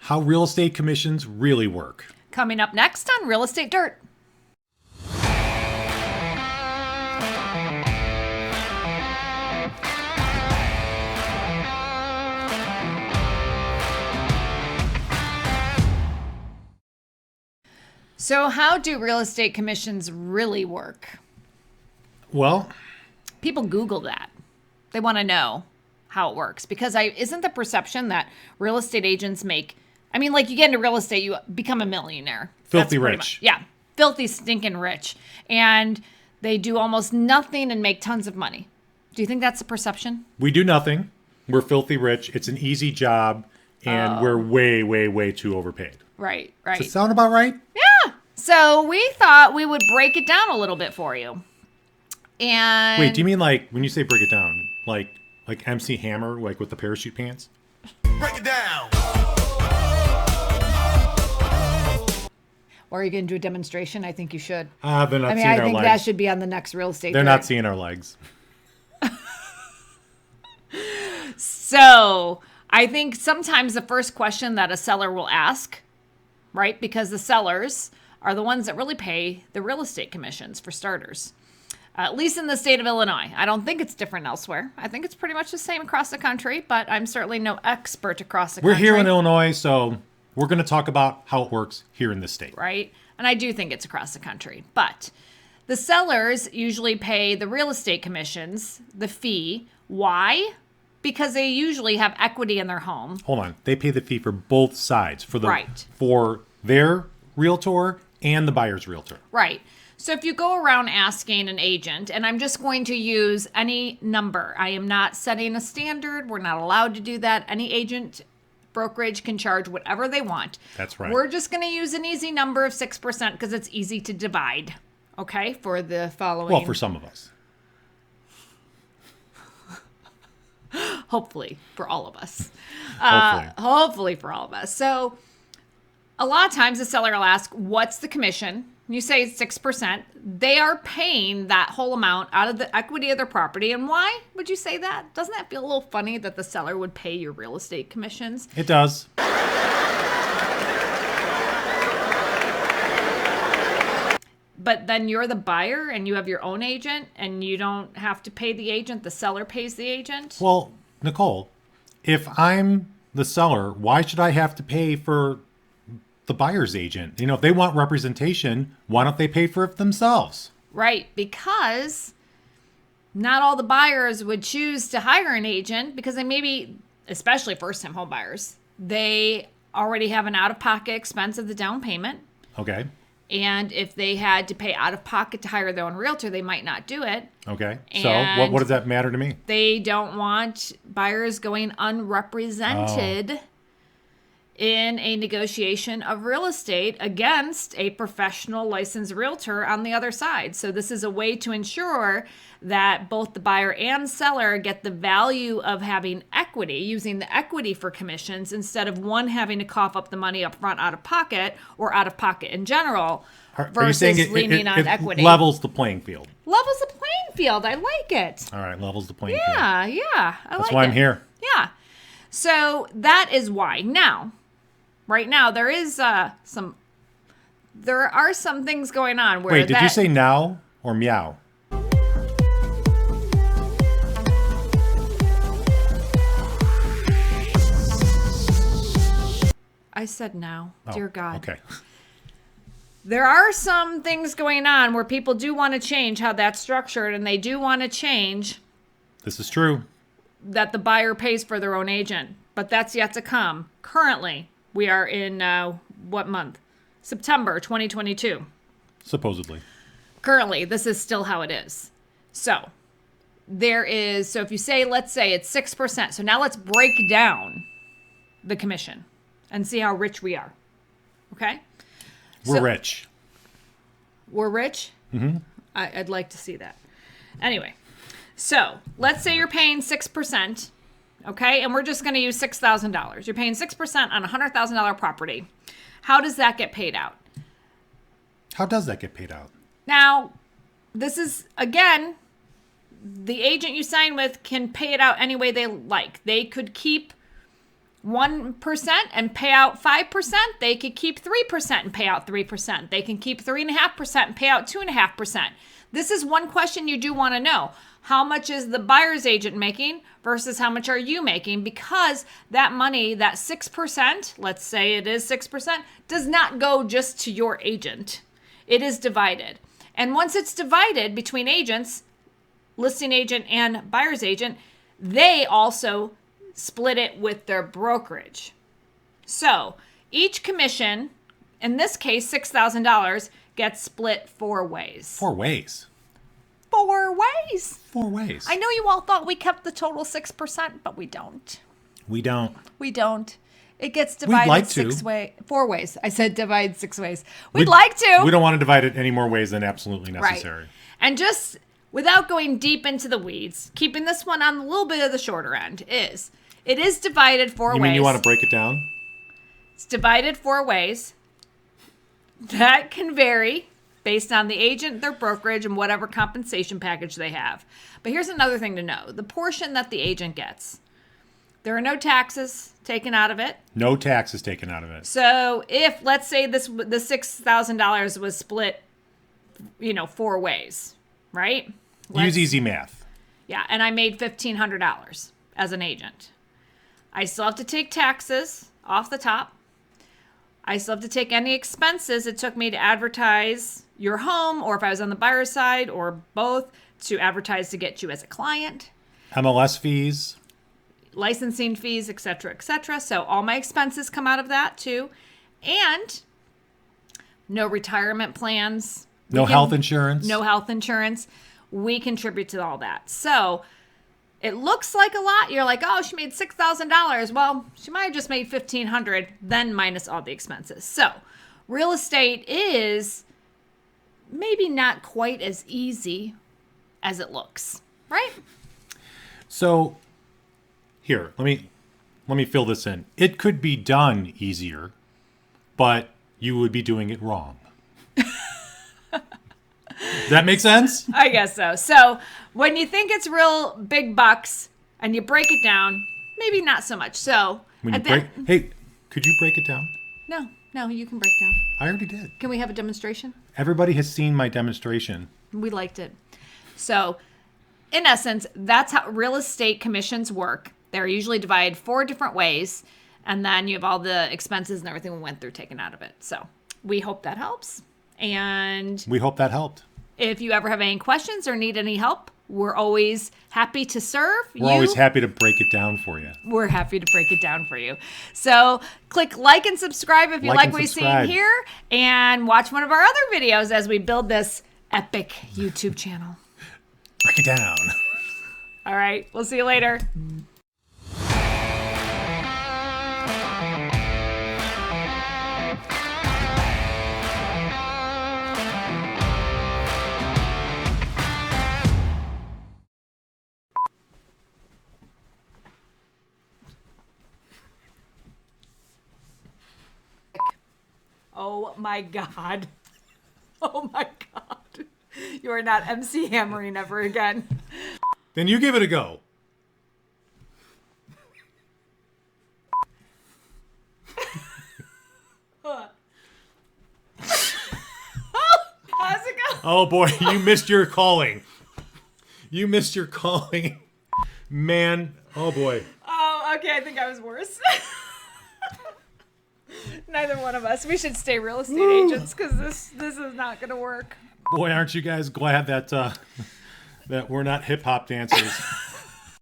How real estate commissions really work. Coming up next on Real Estate Dirt. So how do real estate commissions really work? Well, People Google that. They want to know how it works because isn't the perception that real estate agents make, like you get into real estate, you become a millionaire. Filthy That's pretty rich. much- yeah. Filthy stinking rich. And they do almost nothing and make tons of money. Do you think that's the perception? we do nothing. We're filthy rich. It's an easy job, and we're way, way, way too overpaid. Right. Does it sound about right? Yeah. So we thought we would break it down a little bit for you. And Wait, do you mean like when you say break it down, like MC Hammer, like with the parachute pants? Break it down. Or are you going to do a demonstration? I think you should. They're not seeing I our think legs. that should be on the next real estate. They're Dirt. not seeing our legs. So I think sometimes the first question that a seller will ask, right? Because the sellers are the ones that really pay the real estate commissions for starters. At least in the state of Illinois. I don't think it's different elsewhere. I think it's pretty much the same across the country, but I'm certainly no expert across the We're country. here in Illinois, so we're going to talk about how it works here in this state. Right? And I do think it's across the country. But the sellers usually pay the real estate commissions, the fee. Why? Because they usually have equity in their home. Hold on. They pay the fee for both sides, for Right. for their realtor and the buyer's realtor. Right. So if you go around asking an agent, and I'm just going to use any number. I am not setting a standard. We're not allowed to do that. Any agent, brokerage can charge whatever they want. That's right. We're just going to use an easy number of 6% because it's easy to divide. Okay? For the following. Well, for some of us. Hopefully for all of us. Hopefully. Hopefully for all of us. So a lot of times the seller will ask, what's the commission? You say it's 6%. They are paying that whole amount out of the equity of their property. And why would you say that? Doesn't that feel a little funny that the seller would pay your real estate commissions? It does. But then you're the buyer and you have your own agent and you don't have to pay the agent. The seller pays the agent. Well, Nicole, if I'm the seller, why should I have to pay for the buyer's agent? If they want representation, why don't they pay for it themselves? Right, because not all the buyers would choose to hire an agent because they maybe, especially first-time home buyers, they already have an out-of-pocket expense of the down payment. Okay. And if they had to pay out-of-pocket to hire their own realtor, they might not do it. Okay. So And what does that matter to me? They don't want buyers going unrepresented in a negotiation of real estate against a professional licensed realtor on the other side. So this is a way to ensure that both the buyer and seller get the value of having equity, using the equity for commissions instead of one having to cough up the money up front out of pocket or out of pocket in general Are you versus saying leaning on it equity. levels the playing field? Levels the playing field. I like it. All right, levels the playing field. Yeah, yeah. I That's like why it. I'm here. Yeah. So that is why. Now, right now, there are some things going on where Wait, did you say now or meow? I said now. Oh, Dear God. Okay. There are some things going on where people do want to change how that's structured, and they do want to change This is true. that the buyer pays for their own agent. But that's yet to come. Currently, we are in what month? September 2022. Supposedly. Currently, this is still how it is. So if you say, let's say it's 6%. So now let's break down the commission and see how rich we are. Okay? We're rich. We're rich? Mm-hmm. I'd like to see that. Anyway, so let's say you're paying 6%, okay? And we're just going to use $6,000. You're paying 6% on a $100,000 property. How does that get paid out? How does that get paid out? Now, this is, again, the agent you sign with can pay it out any way they like. They could keep 1% and pay out 5%. They could keep 3% and pay out 3%. They can keep 3.5% and pay out 2.5%. This is one question you do want to know. How much is the buyer's agent making versus how much are you making? Because that money, that 6%, let's say it is 6%, does not go just to your agent. It is divided. And once it's divided between agents, listing agent and buyer's agent, they also split it with their brokerage. So each commission, in this case, $6,000, gets split 4 ways. 4 ways. 4 ways. 4 ways. I know you all thought we kept the total 6%, but we don't. We don't. We don't. It gets divided like to. 4 ways. I said divide 6 ways. We'd like to. We don't want to divide it any more ways than absolutely necessary. Right. And just without going deep into the weeds, keeping this one on a little bit of the shorter end, it is divided 4 ways. You mean you want to break it down? It's divided 4 ways. That can vary based on the agent, their brokerage, and whatever compensation package they have. But here's another thing to know. The portion that the agent gets, there are no taxes taken out of it. No taxes taken out of it. So if, let's say the $6,000 was split, 4 ways, right? Use easy math. Yeah, and I made $1,500 as an agent. I still have to take taxes off the top. I still have to take any expenses it took me to advertise your home, or if I was on the buyer's side, or both, to advertise to get you as a client. MLS fees. Licensing fees, et cetera, et cetera. So all my expenses come out of that too. And no retirement plans. No health insurance. No health insurance. We contribute to all that. So it looks like a lot. You're like, oh, she made $6,000. Well, she might have just made $1,500, then minus all the expenses. So real estate is maybe not quite as easy as it looks, right? So here, let me fill this in. It could be done easier, but you would be doing it wrong. Does that make sense? I guess so. So when you think it's real big bucks and you break it down, maybe not so much. So When you hey, could you break it down? No, you can break down. I already did. Can we have a demonstration? Everybody has seen my demonstration. We liked it. So in essence, that's how real estate commissions work. They're usually divided 4 different ways. And then you have all the expenses and everything we went through taken out of it. So we hope that helps. And we hope that helped. If you ever have any questions or need any help, we're always happy to serve. We're always happy to break it down for you. We're happy to break it down for you. So click like and subscribe if you like what you're seeing here. And watch one of our other videos as we build this epic YouTube channel. Break it down. All right. We'll see you later. Oh my God. Oh my God. You are not MC hammering ever again. Then you give it a go. How's it go? Oh boy, you missed your calling. You missed your calling. Man, oh boy. Oh, okay. I think I was worse. Neither one of us. We should stay real estate agents because this is not going to work. Boy, aren't you guys glad that that we're not hip hop dancers?